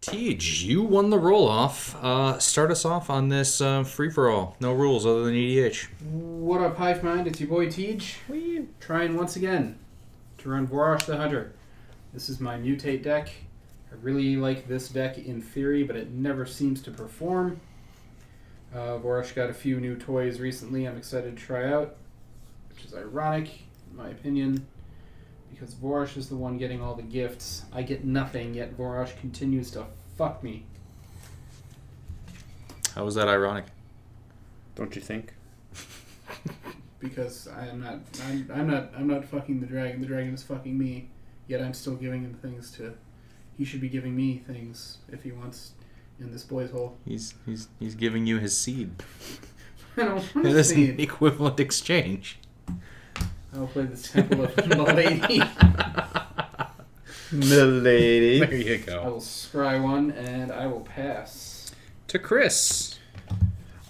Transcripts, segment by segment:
Tej, you won the roll-off. Start us off on this free-for-all. No rules other than EDH. What up, Hive Mind? It's your boy Tej. Trying once again to run Vorosh the Hunter. This is my mutate deck. I really like this deck in theory, but it never seems to perform. Vorosh got a few new toys recently I'm excited to try out, which is ironic, in my opinion, because Vorosh is the one getting all the gifts. I get nothing, yet Vorosh continues to fuck me. How was that ironic? Don't you think? Because I'm not fucking the dragon. The dragon is fucking me. Yet I'm still giving him things to. He should be giving me things if he wants in this boy's hole. He's giving you his seed. I don't want It to is see an it. equivalent exchange. I'll play the Temple of Milady. Milady. There you I go. will scry one and I will pass. To Chris.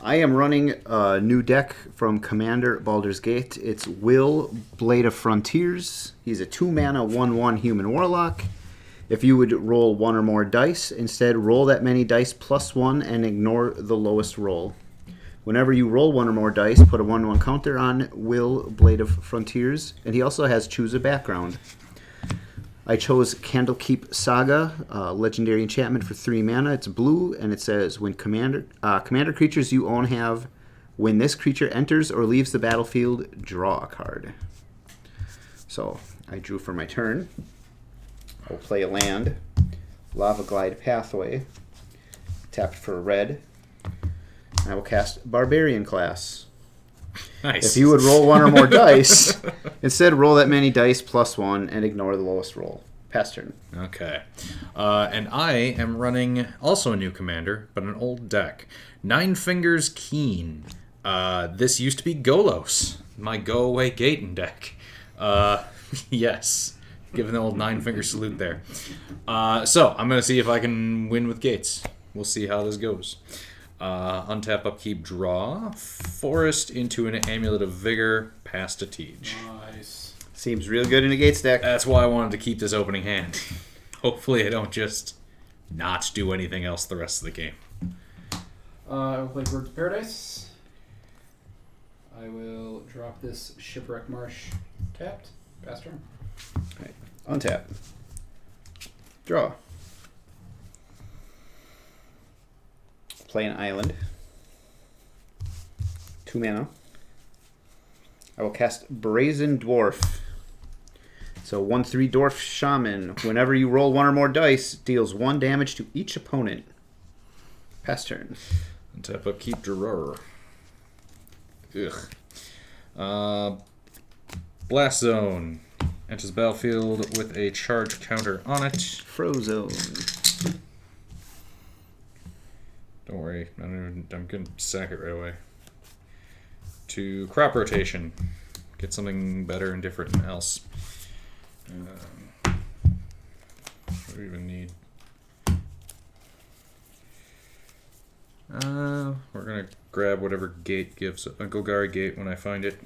I am running a new deck from Commander Baldur's Gate. It's Wyll, Blade of Frontiers. He's a 2-mana 1/1 human warlock. If you would roll one or more dice, instead roll that many dice plus one and ignore the lowest roll. Whenever you roll one or more dice, put a 1/1 counter on Wyll, Blade of Frontiers, and he also has Choose a Background. I chose Candlekeep Saga, legendary enchantment for 3 mana. It's blue, and it says, when commander creatures you own have, when this creature enters or leaves the battlefield, draw a card. So, I drew for my turn. I will play a land, Lava Glide Pathway, tapped for a red. I will cast Barbarian Class. Nice. If you would roll one or more dice, instead roll that many dice plus one and ignore the lowest roll. Pass turn. Okay. And I am running also a new commander, but an old deck. Nine Fingers Keene. This used to be Golos, my go-away Gaten deck. Yes. Giving the old 9-finger salute there. So, I'm going to see if I can win with Gates. We'll see how this goes. Untap, upkeep, draw. Forest into an Amulet of Vigor. Pass to Tej. Nice. Seems real good in a Gates deck. That's why I wanted to keep this opening hand. Hopefully I don't just not do anything else the rest of the game. I will play Birds of Paradise. I will drop this Shipwreck Marsh tapped. Pass turn. Right. Untap. Draw. Play an island. 2 mana. I will cast Brazen Dwarf. So 1/3 Dwarf Shaman. Whenever you roll one or more dice, deals 1 damage to each opponent. Pass turn. Untap, upkeep, draw. Ugh. Blast Zone. Enters the battlefield with a charge counter on it. Frozone. Don't worry, I'm going to sack it right away. To crop rotation. Get something better and different than else. What do we even need? We're going to grab whatever gate gives. A Golgari Gate when I find it.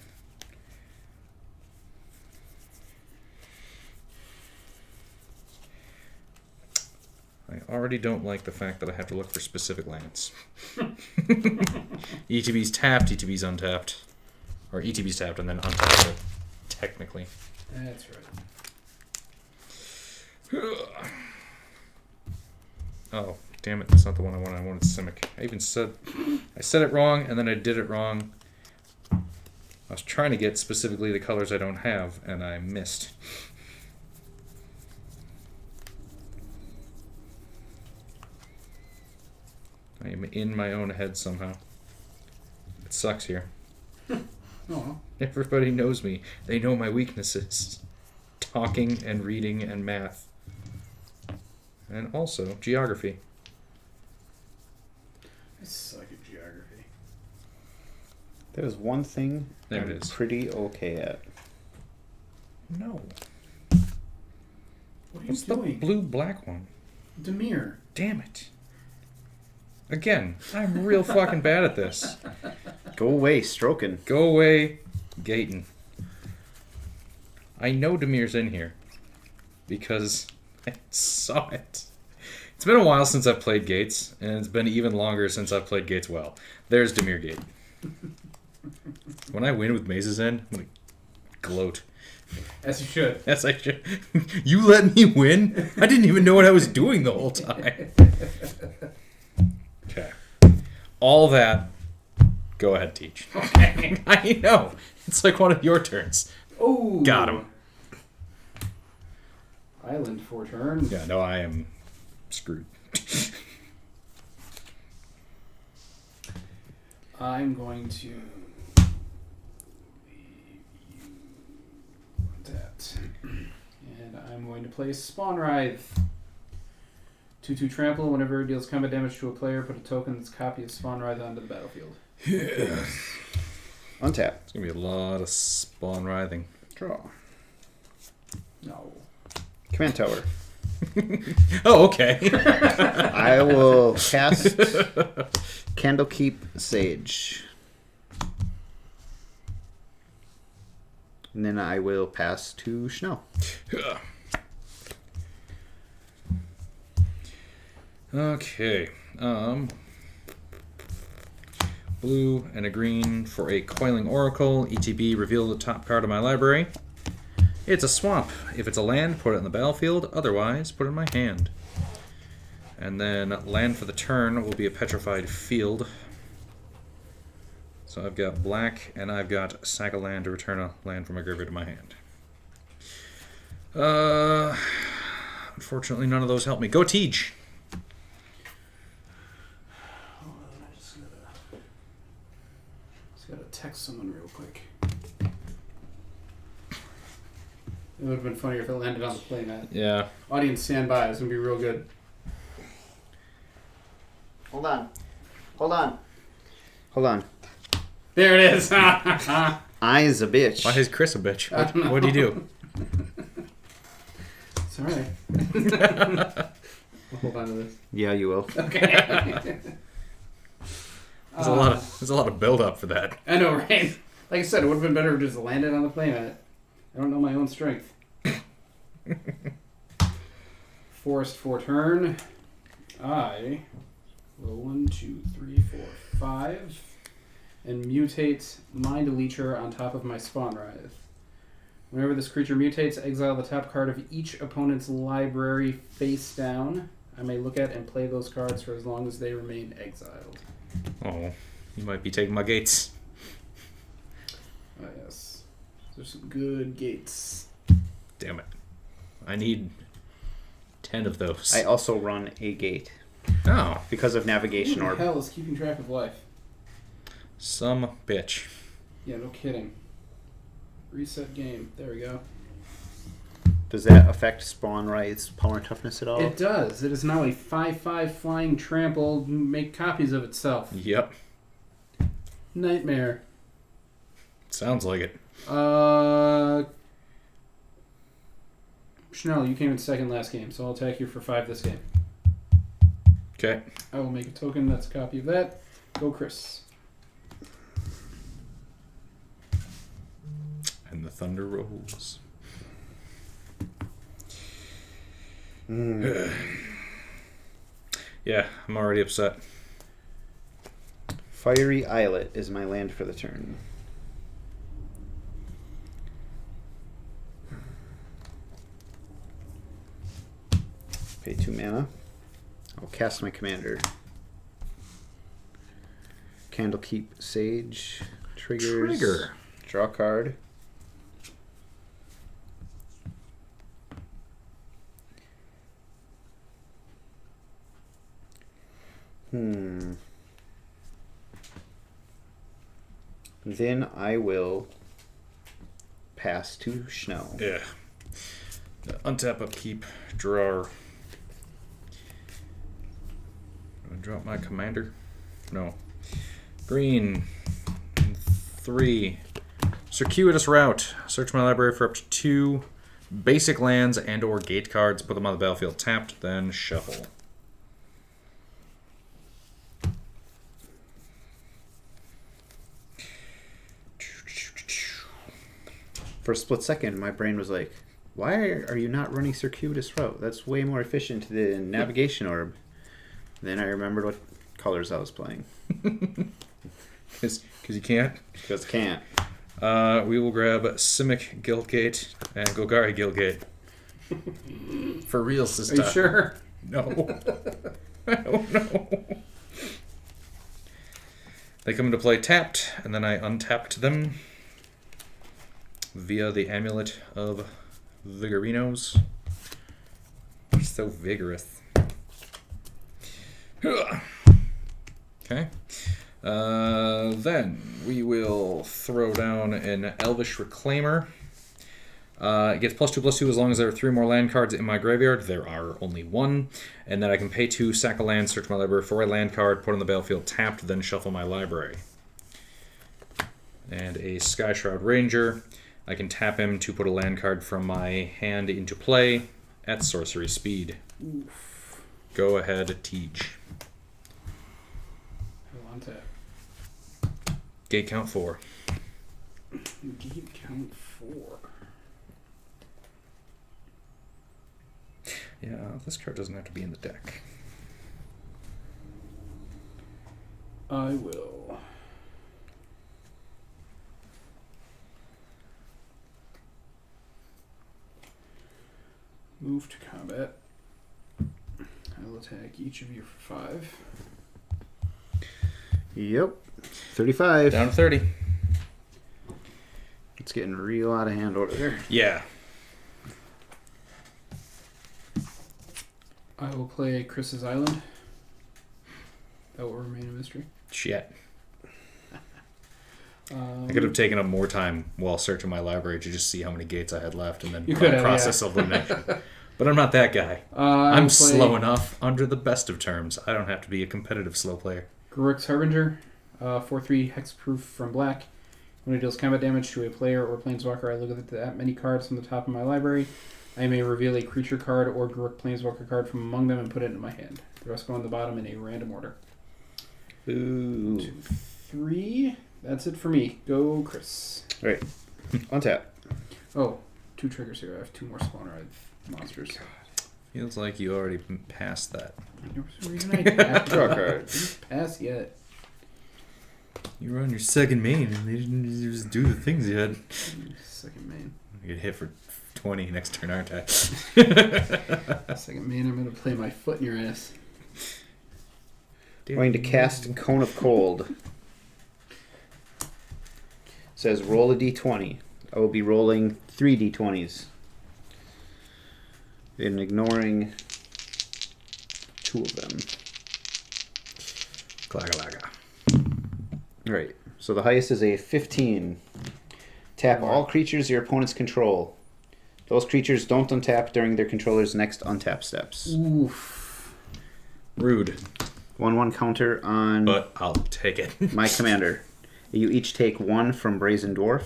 I already don't like the fact that I have to look for specific lands. ETB's tapped, ETB's untapped. Or ETB's tapped and then untapped, it, technically. That's right. Oh, damn it, that's not the one I wanted. I wanted Simic. I said it wrong, and then I did it wrong. I was trying to get specifically the colors I don't have, and I missed. I am in my own head somehow. It sucks here. Oh. Everybody knows me. They know my weaknesses. Talking and reading and math. And also geography. I suck at geography. There's one thing There I'm it is. pretty okay at. No. What are What's you the doing? blue-black one? Demir. Damn it. Again, I'm real fucking bad at this. Go away, stroking. Go away, Gaten. I know Demir's in here because I saw it. It's been a while since I've played Gates, and it's been even longer since I've played Gates well. There's Demir Gate. When I win with Maze's End, I'm going to gloat. As you should. Yes, I should. You let me win? I didn't even know what I was doing the whole time. Okay. All that, go ahead, teach. Okay. I know. It's like one of your turns. Oh. Got him. Island for turn. Yeah, no, I am screwed. I'm going to leave you that. And I'm going to play Spawn Writhe. 2/2 trample. Whenever it deals combat damage to a player, put a token that's a copy of Spawn Writhe onto the battlefield. Yeah. Untap. It's going to be a lot of spawn writhing. Draw. No. Command tower. Oh, okay. I will cast Candlekeep Sage. And then I will pass to Schnell. Okay. Blue and a green for a Coiling Oracle. ETB, reveal the top card of my library. It's a swamp. If it's a land, put it in the battlefield. Otherwise, put it in my hand. And then land for the turn will be a Petrified Field. So I've got black, and I've got sack a land to return a land from my graveyard to my hand. Unfortunately, none of those help me. Go Tej! Hold on, I just gotta text someone real quick. It would have been funnier if it landed on the playmat. Yeah. Audience, stand by. It's gonna be real good. Hold on. Hold on. Hold on. There it is. I is a bitch. Why is Chris a bitch? What'd he do? It's alright. We'll hold on to this. Yeah, you will. Okay. There's a lot of build up for that. I know, right? Like I said, it would have been better if it just landed on the playmat. I don't know my own strength. Forest for turn. I will 1, 2, 3, 4, 5, and mutate Mind Leecher on top of my Spawn Writhe. Whenever this creature mutates, exile the top card of each opponent's library face down. I may look at and play those cards for as long as they remain exiled. Oh, you might be taking my gates. Oh, yes. There's some good gates. Damn it. I need 10 of those. I also run a gate Oh, because of Navigation Who the Orb. hell is keeping track of life? some bitch. Yeah, no kidding. Reset game. There we go. Does that affect Spawn Writhe's power and toughness at all? It does. It is now a 5/5 flying trample. Make copies of itself. Yep. Nightmare. Sounds like it. Chanel, you came in second last game, so I'll attack you for 5 this game. Okay. I will make a token that's a copy of that. Go, Chris. And the thunder rolls. Yeah, I'm already upset. Fiery Islet is my land for the turn. Pay 2 mana. I'll cast my commander. Candlekeep Sage. Triggers. Trigger. Draw a card. Then I will pass to Schnell. Yeah. Untap, upkeep, draw. Do I drop my commander? No. Green. 3. Circuitous route. Search my library for up to 2 basic lands and or gate cards. Put them on the battlefield tapped, then shuffle. For a split second, my brain was like, Why are you not running circuitous route? That's way more efficient than navigation orb. Then I remembered what colors I was playing. Because you can't. Just can't. We will grab Simic Guildgate and Golgari Guildgate. For real, Are sister. you sure? No. I don't know. They come into play tapped, and then I untapped them via the Amulet of Vigorinos. They're so vigorous. Okay. Then we will throw down an Elvish Reclaimer. It gets +2/+2 as long as there are 3 more land cards in my graveyard. There are only 1. And then I can pay 2, sack a land, search my library for a land card, put on the battlefield tapped, then shuffle my library. And a Sky Shroud Ranger. I can tap him to put a land card from my hand into play at sorcery speed. Oof. Go ahead, teach. Go on tap. Gate count 4. Gate count 4. Yeah, this card doesn't have to be in the deck. I will. Move to combat. I will attack each of you for 5. Yep. 35. Down to 30. It's getting real out of hand order there. Yeah. I will play Chris's Island. That will remain a mystery. Shit. I could have taken up more time while searching my library to just see how many gates I had left and then You could have, process of elimination. But I'm not that guy. I'm slow enough under the best of terms. I don't have to be a competitive slow player. Garruk's Harbinger, 4/3 hexproof from black. When it deals combat damage to a player or planeswalker, I look at that many cards from the top of my library. I may reveal a creature card or Garruk planeswalker card from among them and put it in my hand. The rest go on the bottom in a random order. Ooh. 2, 3. That's it for me. Go, Chris. All right. Untap. Oh, 2 triggers here. I have 2 more spawner monsters. Feels like you already passed that. There was a reason I passed. Draw a card. Didn't pass yet. You were on your second main and they didn't just do the things yet. Second main. I get hit for 20 next turn, aren't I? Second main, I'm going to play my foot in your ass. Going to cast Cone of Cold. Says roll a d20. I will be rolling 3 d20s. And ignoring 2 of them. Claga-laga. Alright, so the highest is a 15. Tap all creatures your opponents control. Those creatures don't untap during their controller's next untap steps. Oof. Rude. 1/1 counter on But I'll take it. my commander. You each take 1 from Brazen Dwarf.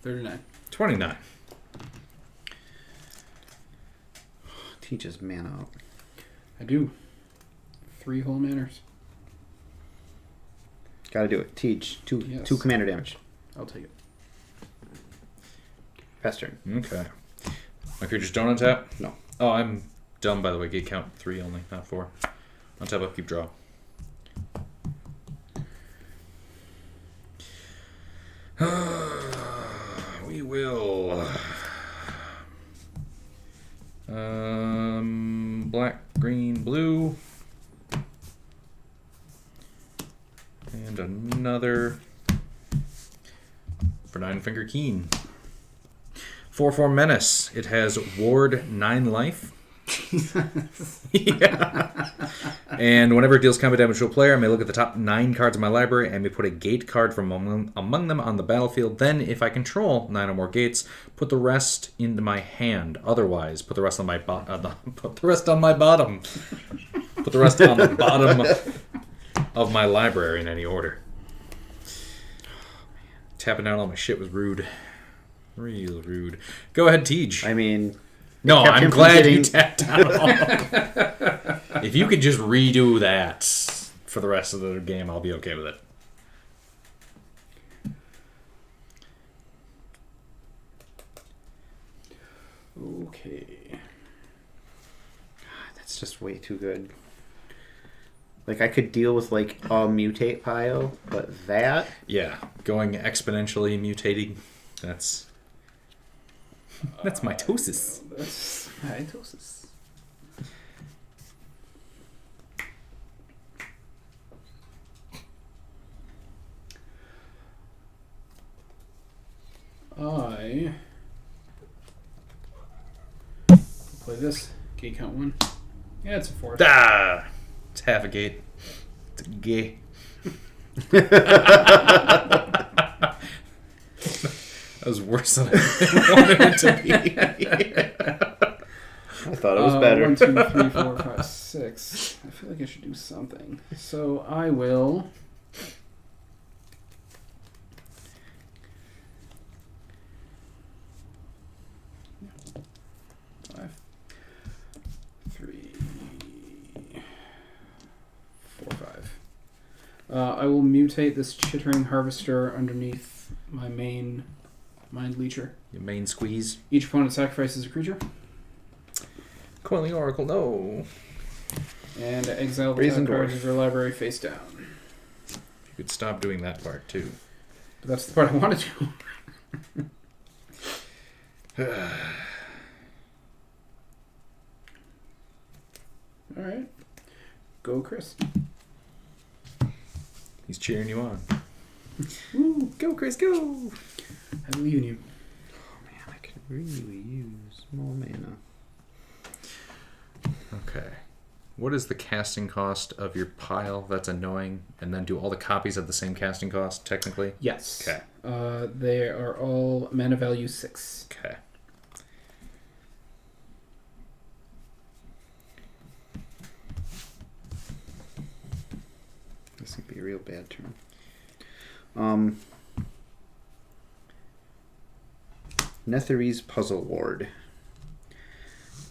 39. 29. Teaches mana out. I do. 3 whole manners. Gotta do it. Teach. Yes. 2 commander damage. I'll take it. Pass turn. Okay. My creatures don't untap? No. Oh, I'm dumb, by the way. Gate count 3 only, not 4. Untap, upkeep, draw. We will. Black, green, blue. And another for 9-finger Keene. 4/4 Menace. It has Ward 9 life. Yeah. And whenever it deals combat damage to a player, I may look at the top 9 cards of my library and may put a gate card from among them on the battlefield. Then, if I control 9 or more gates, put the rest into my hand. Otherwise, put the rest on my put the rest on my bottom. Put the rest on the bottom of my library in any order. Tapping out all my shit was rude. Real rude. Go ahead, Tej. I mean... No, kept I'm him from glad getting- you tapped out all. If you could just redo that for the rest of the game, I'll be okay with it. Okay. That's just way too good. Like, I could deal with, like, a mutate pile, but that... Yeah, going exponentially mutating, that's mitosis. That's mitosis. I play this. Gate count 1. Yeah, it's a 4. Ah! It's half a gate. It's a gay. That was worse than I wanted it to be. I thought it was better. 1, 2, 3, 4, 5, 6. I feel like I should do something. So I will. 5, 3, 4, 5. I will mutate this Chittering Harvester underneath my main Mind Leecher. Your main squeeze. Each opponent sacrifices a creature. Coiling Oracle, no. And exile the Brazen top card Dwarf. of your library face down. You could stop doing that part, too. But that's the part I wanted to. Alright. Go, Chris. He's cheering you on. Woo! Go, Chris, go! I believe in you. Oh, man, I could really use more mana. Okay. What is the casting cost of your pile that's annoying? And then do all the copies have the same casting cost, technically? Yes. Okay. They are all mana value 6. Okay. This would be a real bad turn. Netherese Puzzle Ward.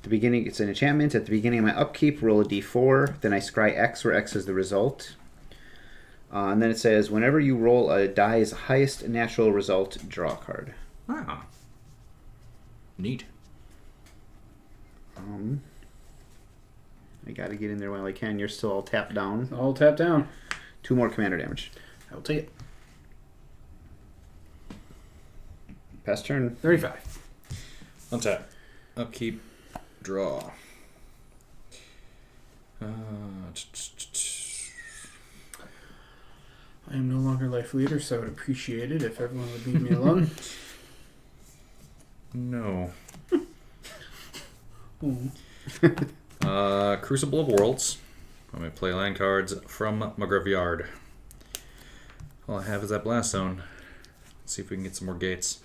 The beginning, it's an enchantment. At the beginning of my upkeep, roll a d4. Then I scry X, where X is the result. And then it says, whenever you roll a die's highest natural result, draw a card. Ah. Neat. I gotta get in there while I can. You're still all tapped down. All tap down. 2 more commander damage. I will take it. Pass turn. 35. Untap. Upkeep. Draw. I am no longer life leader, so I would appreciate it if everyone would leave me alone. No. Oh. Crucible of Worlds. I'm going to play land cards from my graveyard. All I have is that Blast Zone. Let's see if we can get some more gates.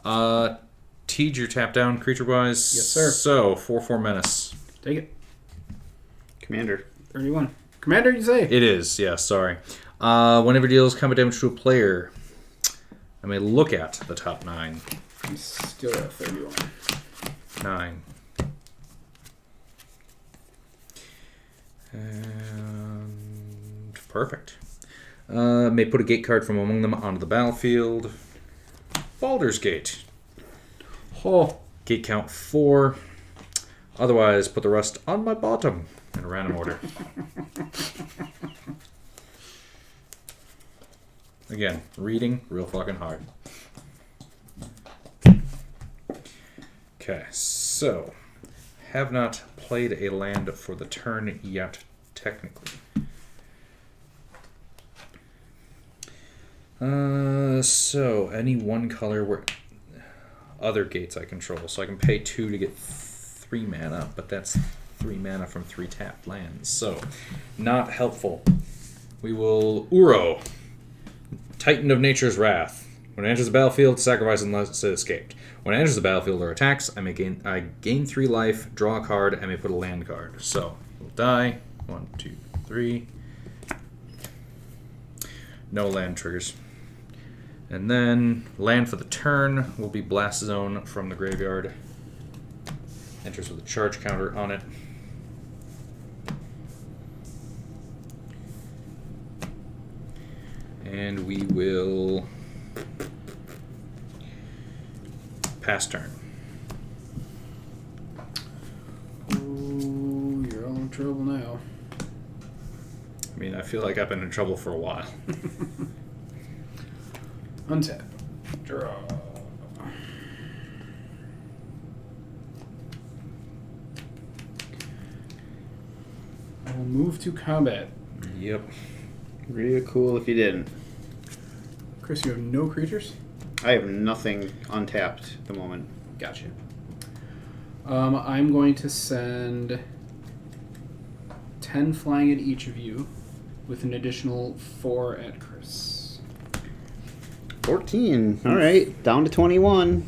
Tej, you're tapped down creature-wise. Yes, sir. So, 4/4 Menace. Take it. Commander. 31. Commander, you say? It is, yeah, sorry. Whenever it deals combat damage to a player, I may look at the top 9. I'm still at 31. 9. And perfect. May put a gate card from among them onto the battlefield. Baldur's Gate. Oh. Gate count 4. Otherwise, put the rest on my bottom in random order. Again, reading real fucking hard. Okay, so have not played a land for the turn yet, technically. So any one color where other gates I control, so I can pay 2 to get 3 mana, but that's 3 mana from 3 tapped lands, so not helpful. We will Uro, Titan of Nature's Wrath. When it enters the battlefield, sacrifice unless it escaped. When it enters the battlefield or attacks, I gain 3 life, draw a card, and may put a land card. So we'll die. 1, 2, 3. No land triggers. And then land for the turn will be Blast Zone from the graveyard. Enters with a charge counter on it. And we will pass turn. trouble now. I mean, I feel like I've been in trouble for a while. Untap. Draw. I will move to combat. Yep. Real cool if you didn't. Chris, you have no creatures? I have nothing untapped at the moment. Gotcha. I'm going to send 10 flying at each of you, with an additional 4 at Chris. 14. All right, down to 21.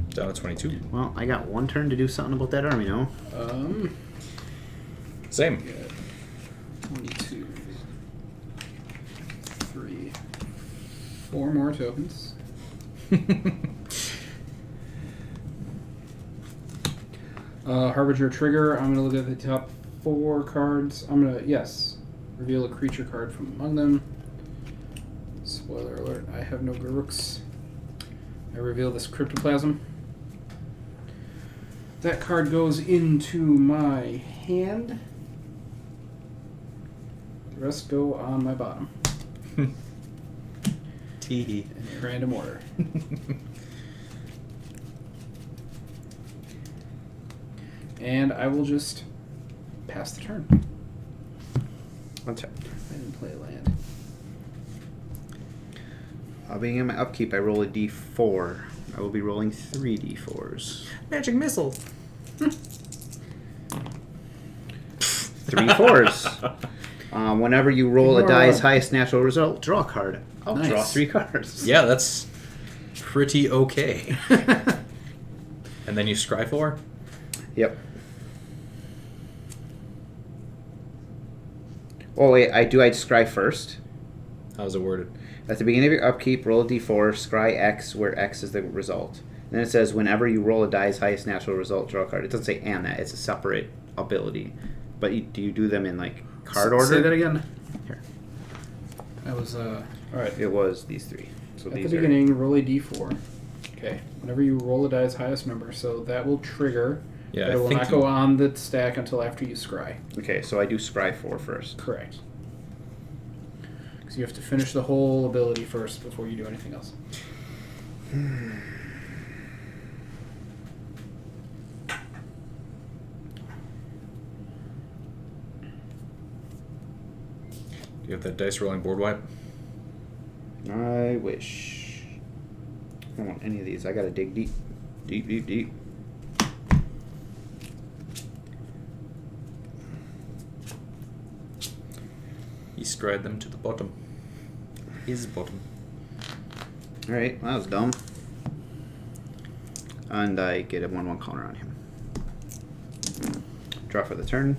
Down to 22. Well, I got one turn to do something about that army now. Same. Yeah, 22. 3. 4 more tokens. Harbinger trigger. I'm going to look at the top 4 cards. I'm going to, reveal a creature card from among them. Spoiler alert, I have no Garuks. I reveal this Cryptoplasm. That card goes into my hand. The rest go on my bottom. Tee. In random order. And I will just pass the turn. Untap. I didn't play a land. Being in my upkeep, I roll a d4. I will be rolling 3 d4s. Magic missile. 3 4s. Whenever you roll a die's highest natural result, draw a card. I'll Nice. draw 3 cards. Yeah, that's pretty okay. And then you scry 4? Yep. Oh wait, I scry first. How's it worded? At the beginning of your upkeep, roll a d4, scry X, where X is the result. Then it says, whenever you roll a die's highest natural result, draw a card. It doesn't say and that. It's a separate ability. But do you do them in, like, card order? Say that again. Here. That was, alright. It was these 3. So At these the beginning, roll a d4. Okay. Whenever you roll a die's highest number, so that will trigger. Yeah, But it will not go on the stack until after you scry. Okay, so I do scry 4 first. Correct. Because you have to finish the whole ability first before you do anything else. Do you have that dice rolling board wipe? I wish. I don't want any of these. I gotta dig deep. Deep, deep, deep. He scried them to the bottom. His bottom. Alright, well, that was dumb. And I get a 1/1 counter on him. Draw for the turn.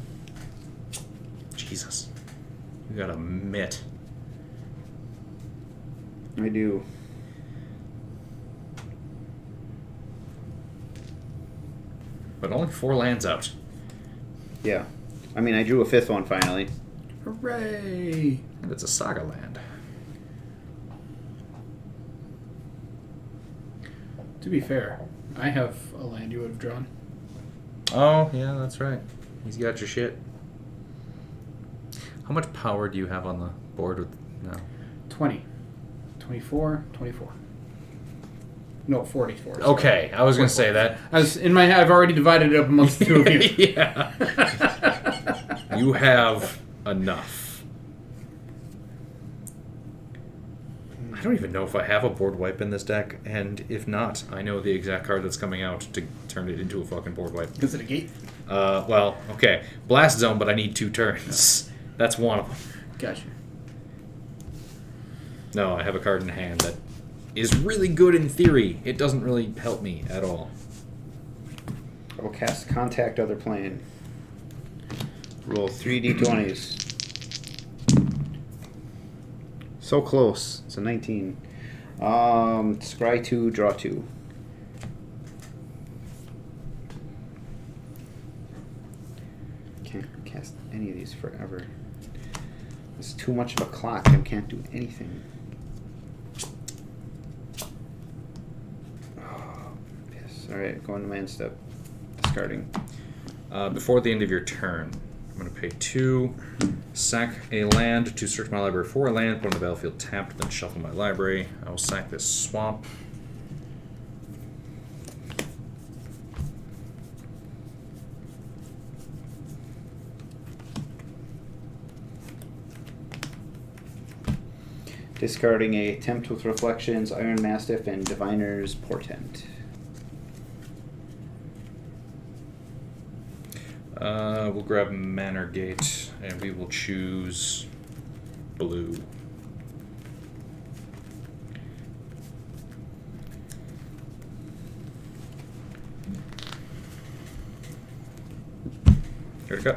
Jesus. You got a mitt. I do. But only 4 lands out. Yeah. I mean, I drew a 5th one finally. Hooray! And it's a saga land. To be fair, I have a land you would have drawn. Oh, yeah, that's right. He's got your shit. How much power do you have on the board with now? 20. 24. 24. No, 44. sorry. Okay, I was going to say that. I was, in my head, I've already divided it up amongst the two of you. Yeah. You have enough. I don't even know if I have a board wipe in this deck, and if not, I know the exact card that's coming out to turn it into a fucking board wipe. Is it a gate? Well, okay. Blast Zone, but I need 2 turns. That's one of them. Gotcha. No, I have a card in hand that is really good in theory. It doesn't really help me at all. I will cast Contact Other Plane. Roll 3 d20s. So close. It's a 19. Scry 2, draw 2. Can't cast any of these forever. It's too much of a clock. I can't do anything. Oh, yes. Alright, going to my end step. Discarding. Before the end of your turn, I'm going to pay 2, sack a land to search my library for a land, put on the battlefield tapped, then shuffle my library. I will sack this swamp. Discarding a Tempt with Reflections, Iron Mastiff, and Diviner's Portent. We'll grab Manor Gate, and we will choose blue. Here we go.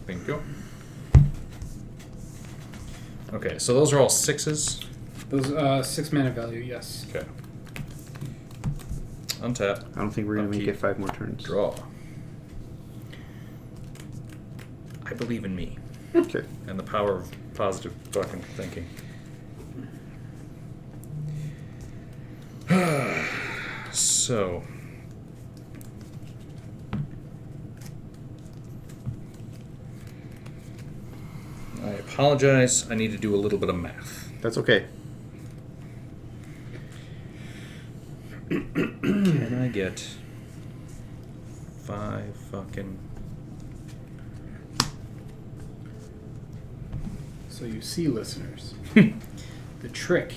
Thank you. Okay, so those are all 6s. Those 6 mana value, yes. Okay. Untap. I don't think we're going to make Upkeep. it 5 more turns. Draw. I believe in me Okay. and the power of positive fucking thinking. So. I apologize. I need to do a little bit of math. That's okay. Can I get 5 fucking... So you see, listeners, the trick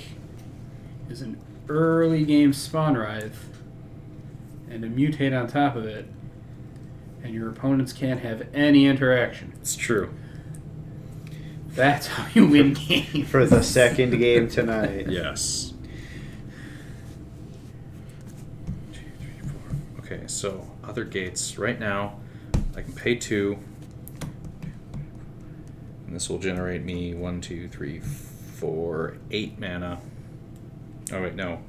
is an early game Spawn Writhe and a Mutate on top of it, and your opponents can't have any interaction. It's true. That's how you win games. For the second game tonight. Yes. 2, 3, 4. Okay, so other gates. Right now, I can pay 2. And this will generate me 1, 2, 3, 4, 8 mana. Oh, wait, no.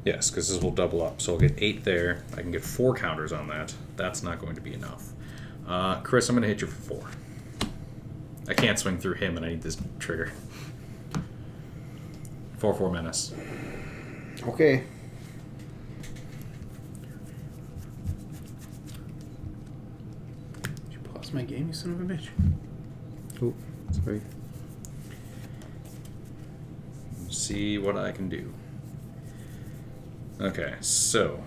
Yes, because this will double up. So I'll get 8 there. I can get 4 counters on that. That's not going to be enough. Chris, I'm going to hit you for 4. I can't swing through him, and I need this trigger. 4/4 menace. Okay. Did you pause my game, you son of a bitch? Oh, sorry. See what I can do. Okay, so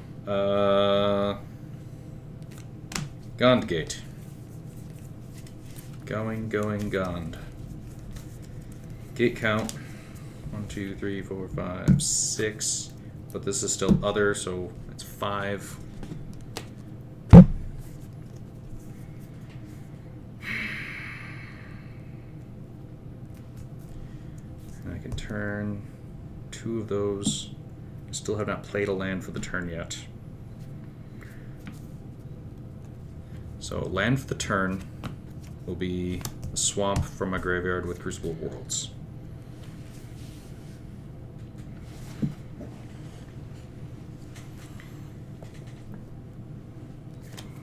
Gond Gate. Going, Gond. Gate count 1, 2, 3, 4, 5, 6. But this is still other, so it's 5. And I can turn 2 of those. I still have not played a land for the turn yet. So land for the turn will be a swamp from my graveyard with Crucible of Worlds.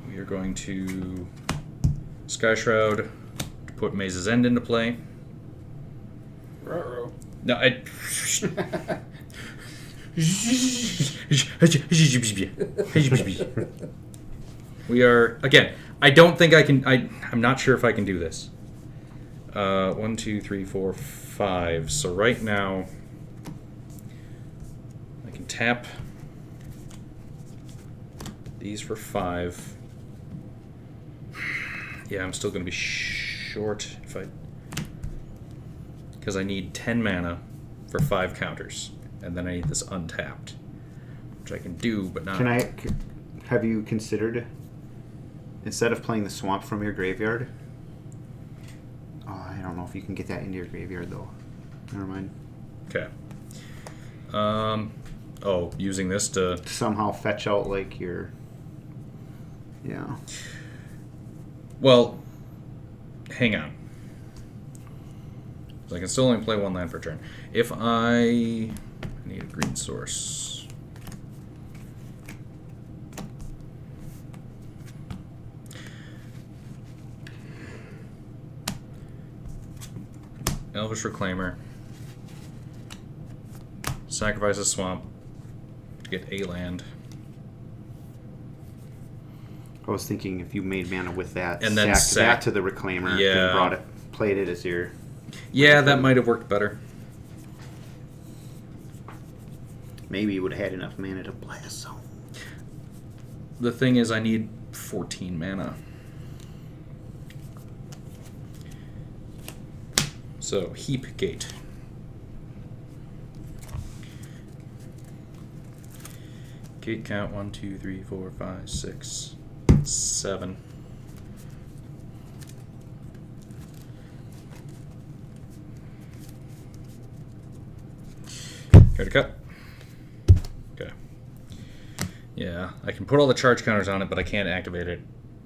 We are going to Sky Shroud to put Maze's End into play. Ruh-roh. No, I... We are, again, I don't think I can, I'm not sure if I can do this. 1, 2, 3, 4, 5. So right now, I can tap these for 5. Yeah, I'm still going to be short if I, because I need 10 mana for 5 counters. And then I need this untapped, which I can do, but not... Have you considered, instead of playing the swamp from your graveyard... Oh, I don't know if you can get that into your graveyard, though. Never mind. Okay. Oh, using this to... Somehow fetch out, like, your... Yeah. Well, hang on. So I can still only play 1 land per turn. If I need a green source. Elvish Reclaimer. Sacrifice a swamp to get a land. I was thinking if you made mana with that, And then sacked sack- that to the Reclaimer, Yeah. then played it as your... Yeah, that might have worked better. Maybe you would have had enough mana to Blast Zone. The thing is, I need 14 mana. So, Heap Gate. Gate count 1, 2, 3, 4, 5, 6, 7. Here to cut. Okay. Yeah, I can put all the charge counters on it, but I can't activate it.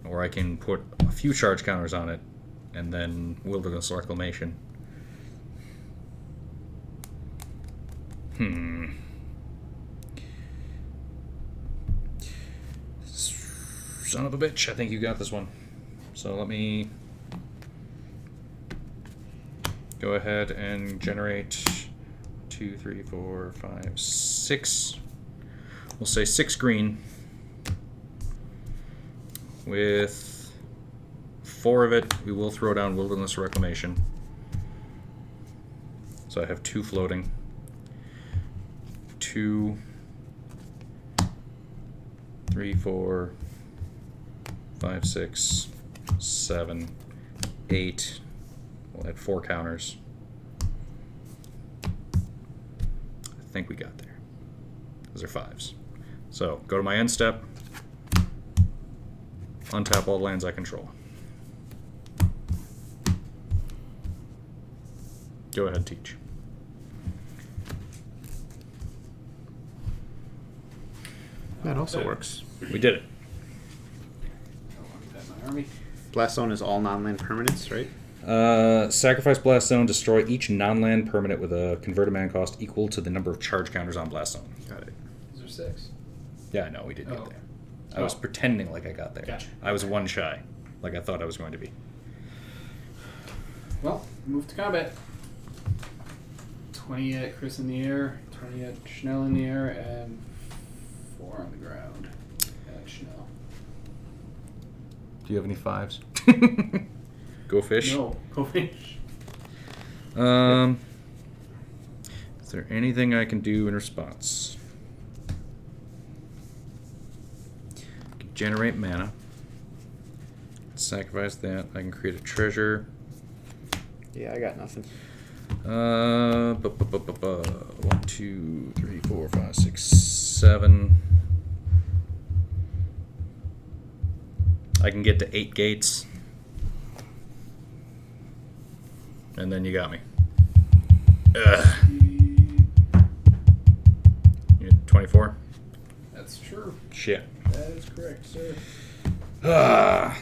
Or I can put a few charge counters on it, and then Wilderness Reclamation. Son of a bitch, I think you got this one. So let me go ahead and generate 2, 3, 4, 5, 6. We'll say 6 green with 4 of it. We will throw down Wilderness Reclamation. So I have 2 floating. 2, 3, 4, 5, 6, 7, 8. We'll add 4 counters. I think we got there. Those are 5s. So go to my end step. Untap all the lands I control. Go ahead, teach. That also works. We did it. My army. Blast Zone is all non-land permanents, right? Sacrifice Blast Zone, destroy each non-land permanent with a converted mana cost equal to the number of charge counters on Blast Zone. Got it. These are 6. Yeah, I know, we did get Oh. there. I was pretending like I got there. Gotcha. I was 1 shy, like I thought I was going to be. Well, move to combat. 20 at Chris in the air, 20 at Schnell in the air, and 4 on the ground at Schnell. Do you have any 5s? Go fish. No, go fish. Is there anything I can do in response? I can generate mana. Sacrifice that. I can create a treasure. Yeah, I got nothing. 1, 2, 3, 4, 5, 6, 7. I can get to 8 gates. And then you got me. Ugh. You're 24? That's true. Shit. That is correct, sir. Ah.